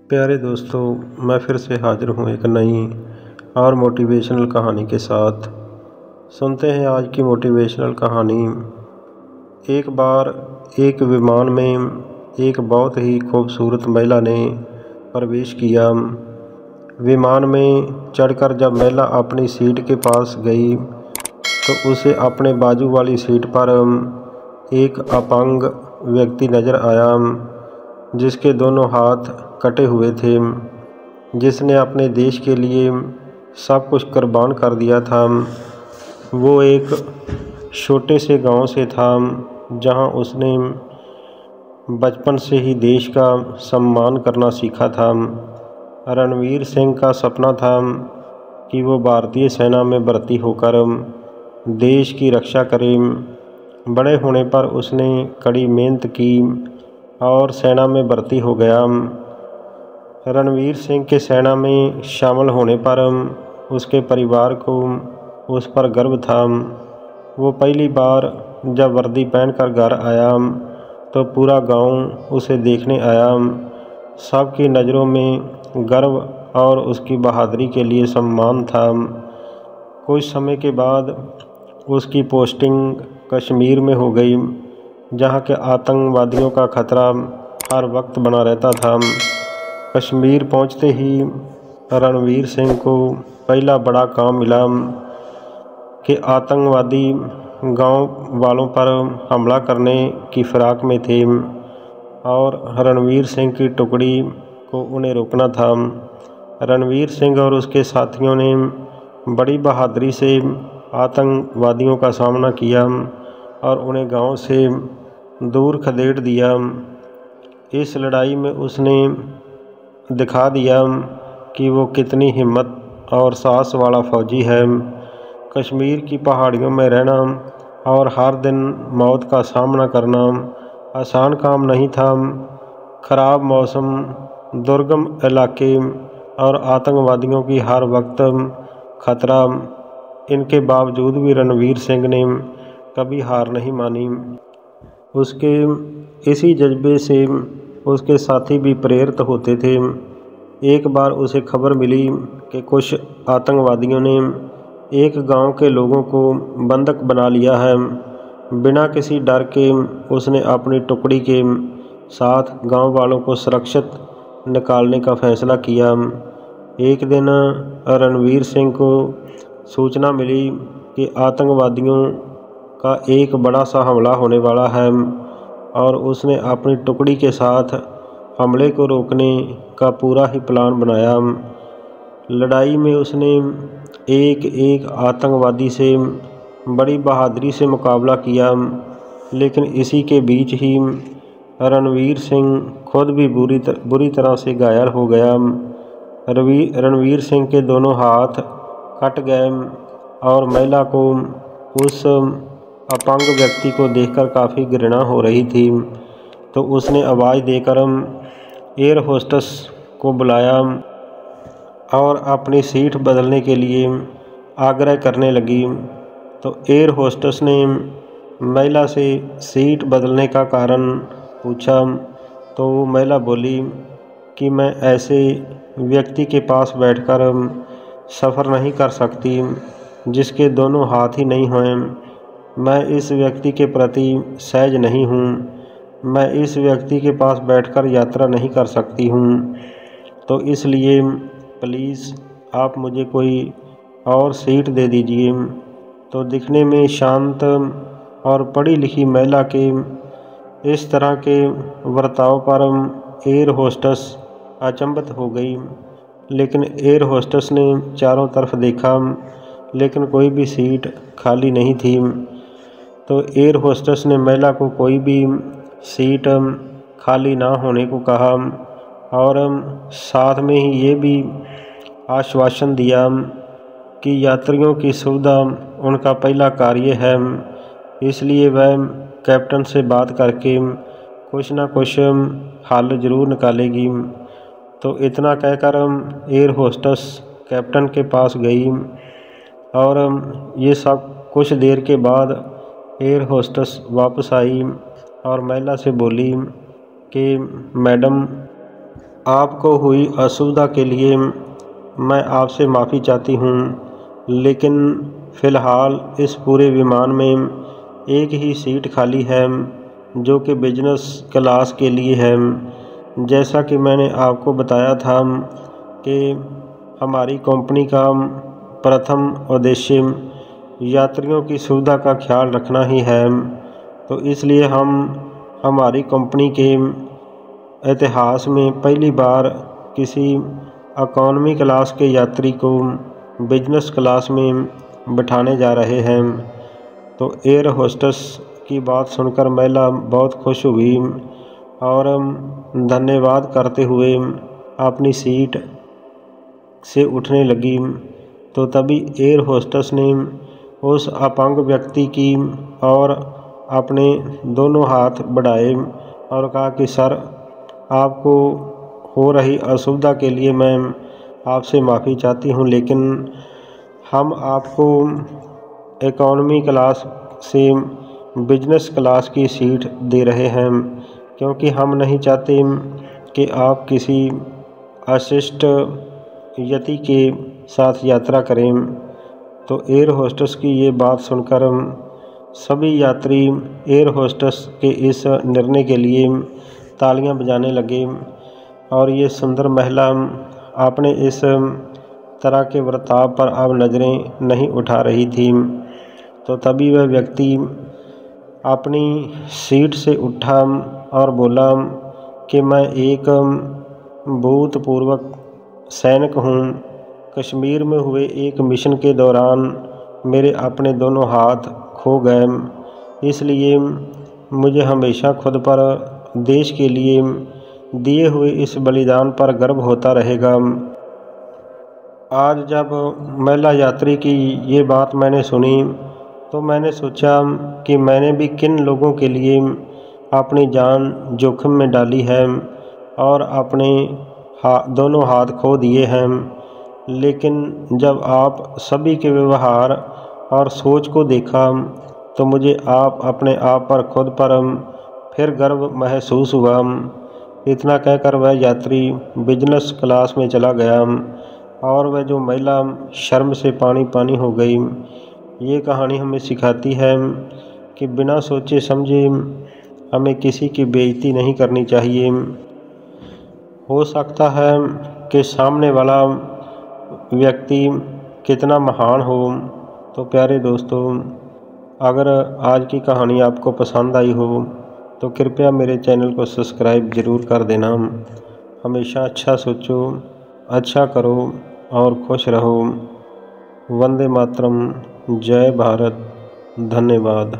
प्यारे दोस्तों, मैं फिर से हाजिर हूँ एक नई और मोटिवेशनल कहानी के साथ। सुनते हैं आज की मोटिवेशनल कहानी। एक बार एक विमान में एक बहुत ही खूबसूरत महिला ने प्रवेश किया। विमान में चढ़कर जब महिला अपनी सीट के पास गई तो उसे अपने बाजू वाली सीट पर एक अपंग व्यक्ति नज़र आया, जिसके दोनों हाथ कटे हुए थे, जिसने अपने देश के लिए सब कुछ कुर्बान कर दिया था। वो एक छोटे से गांव से था, जहां उसने बचपन से ही देश का सम्मान करना सीखा था। रणवीर सिंह का सपना था कि वो भारतीय सेना में भर्ती होकर देश की रक्षा करे। बड़े होने पर उसने कड़ी मेहनत की और सेना में भर्ती हो गया। रणवीर सिंह के सेना में शामिल होने पर उसके परिवार को उस पर गर्व था। वो पहली बार जब वर्दी पहनकर घर आया तो पूरा गांव उसे देखने आया। सबकी नज़रों में गर्व और उसकी बहादुरी के लिए सम्मान था। कुछ समय के बाद उसकी पोस्टिंग कश्मीर में हो गई, जहां के आतंकवादियों का खतरा हर वक्त बना रहता था। कश्मीर पहुंचते ही रणवीर सिंह को पहला बड़ा काम मिला कि आतंकवादी गांव वालों पर हमला करने की फिराक में थे और रणवीर सिंह की टुकड़ी को उन्हें रोकना था। रणवीर सिंह और उसके साथियों ने बड़ी बहादुरी से आतंकवादियों का सामना किया और उन्हें गांव से दूर खदेड़ दिया। इस लड़ाई में उसने दिखा दिया कि वो कितनी हिम्मत और साहस वाला फौजी है। कश्मीर की पहाड़ियों में रहना और हर दिन मौत का सामना करना आसान काम नहीं था। खराब मौसम, दुर्गम इलाके और आतंकवादियों की हर वक्त खतरा, इनके बावजूद भी रणवीर सिंह ने कभी हार नहीं मानी। उसके इसी जज्बे से उसके साथी भी प्रेरित होते थे। एक बार उसे खबर मिली कि कुछ आतंकवादियों ने एक गांव के लोगों को बंधक बना लिया है। बिना किसी डर के उसने अपनी टुकड़ी के साथ गांव वालों को सुरक्षित निकालने का फैसला किया। एक दिन रणवीर सिंह को सूचना मिली कि आतंकवादियों का एक बड़ा सा हमला होने वाला है और उसने अपनी टुकड़ी के साथ हमले को रोकने का पूरा ही प्लान बनाया। लड़ाई में उसने एक एक आतंकवादी से बड़ी बहादुरी से मुकाबला किया, लेकिन इसी के बीच ही रणवीर सिंह खुद भी बुरी तरह से घायल हो गया। रणवीर सिंह के दोनों हाथ कट गए और महिला को उस अपंग व्यक्ति को देखकर काफ़ी घृणा हो रही थी। तो उसने आवाज़ देकर एयर होस्टेस को बुलाया और अपनी सीट बदलने के लिए आग्रह करने लगी। तो एयर होस्टेस ने महिला से सीट बदलने का कारण पूछा तो वो महिला बोली कि मैं ऐसे व्यक्ति के पास बैठकर सफ़र नहीं कर सकती जिसके दोनों हाथ ही नहीं हैं। मैं इस व्यक्ति के प्रति सहज नहीं हूँ। मैं इस व्यक्ति के पास बैठकर यात्रा नहीं कर सकती हूँ। तो इसलिए प्लीज़ आप मुझे कोई और सीट दे दीजिए। तो दिखने में शांत और पढ़ी लिखी महिला के इस तरह के बर्ताव पर एयर होस्टेस अचंभित हो गई। लेकिन एयर होस्टेस ने चारों तरफ देखा, लेकिन कोई भी सीट खाली नहीं थी। तो एयर होस्टेस ने महिला को कोई भी सीट खाली ना होने को कहा और साथ में ही ये भी आश्वासन दिया कि यात्रियों की सुविधा उनका पहला कार्य है, इसलिए वह कैप्टन से बात करके कुछ ना कुछ हल ज़रूर निकालेगी। तो इतना कहकर एयर होस्टेस कैप्टन के पास गई और ये सब कुछ देर के बाद एयर होस्टेस वापस आई और महिला से बोली कि मैडम, आपको हुई असुविधा के लिए मैं आपसे माफ़ी चाहती हूँ, लेकिन फ़िलहाल इस पूरे विमान में एक ही सीट खाली है जो कि बिजनेस क्लास के लिए है। जैसा कि मैंने आपको बताया था कि हमारी कंपनी का प्रथम उद्देश्य यात्रियों की सुविधा का ख्याल रखना ही है, तो इसलिए हम हमारी कंपनी के इतिहास में पहली बार किसी इकॉनमी क्लास के यात्री को बिजनेस क्लास में बिठाने जा रहे हैं। तो एयर होस्टेस की बात सुनकर महिला बहुत खुश हुई और धन्यवाद करते हुए अपनी सीट से उठने लगी। तो तभी एयर होस्टेस ने उस अपंग व्यक्ति की और अपने दोनों हाथ बढ़ाए और कहा कि सर, आपको हो रही असुविधा के लिए मैं आपसे माफ़ी चाहती हूँ, लेकिन हम आपको इकॉनमी क्लास से बिजनेस क्लास की सीट दे रहे हैं, क्योंकि हम नहीं चाहते कि आप किसी अशिष्ट यति के साथ यात्रा करें। तो एयर होस्टेस की ये बात सुनकर सभी यात्री एयर होस्टेस के इस निर्णय के लिए तालियां बजाने लगे और ये सुंदर महिला अपने इस तरह के बर्ताव पर अब नज़रें नहीं उठा रही थी। तो तभी वह व्यक्ति अपनी सीट से उठा और बोला कि मैं एक भूतपूर्व सैनिक हूँ। कश्मीर में हुए एक मिशन के दौरान मेरे अपने दोनों हाथ खो गए, इसलिए मुझे हमेशा खुद पर देश के लिए दिए हुए इस बलिदान पर गर्व होता रहेगा। आज जब महिला यात्री की ये बात मैंने सुनी तो मैंने सोचा कि मैंने भी किन लोगों के लिए अपनी जान जोखिम में डाली है और अपने दोनों हाथ खो दिए हैं। लेकिन जब आप सभी के व्यवहार और सोच को देखा तो मुझे अपने आप पर खुद पर फिर गर्व महसूस हुआ। इतना कहकर वह यात्री बिजनेस क्लास में चला गया और वह जो महिला शर्म से पानी पानी हो गई। ये कहानी हमें सिखाती है कि बिना सोचे समझे हमें किसी की बेइज्जती नहीं करनी चाहिए। हो सकता है कि सामने वाला व्यक्ति कितना महान हो। तो प्यारे दोस्तों, अगर आज की कहानी आपको पसंद आई हो तो कृपया मेरे चैनल को सब्सक्राइब ज़रूर कर देना। हमेशा अच्छा सोचो, अच्छा करो और खुश रहो। वंदे मातरम। जय भारत। धन्यवाद।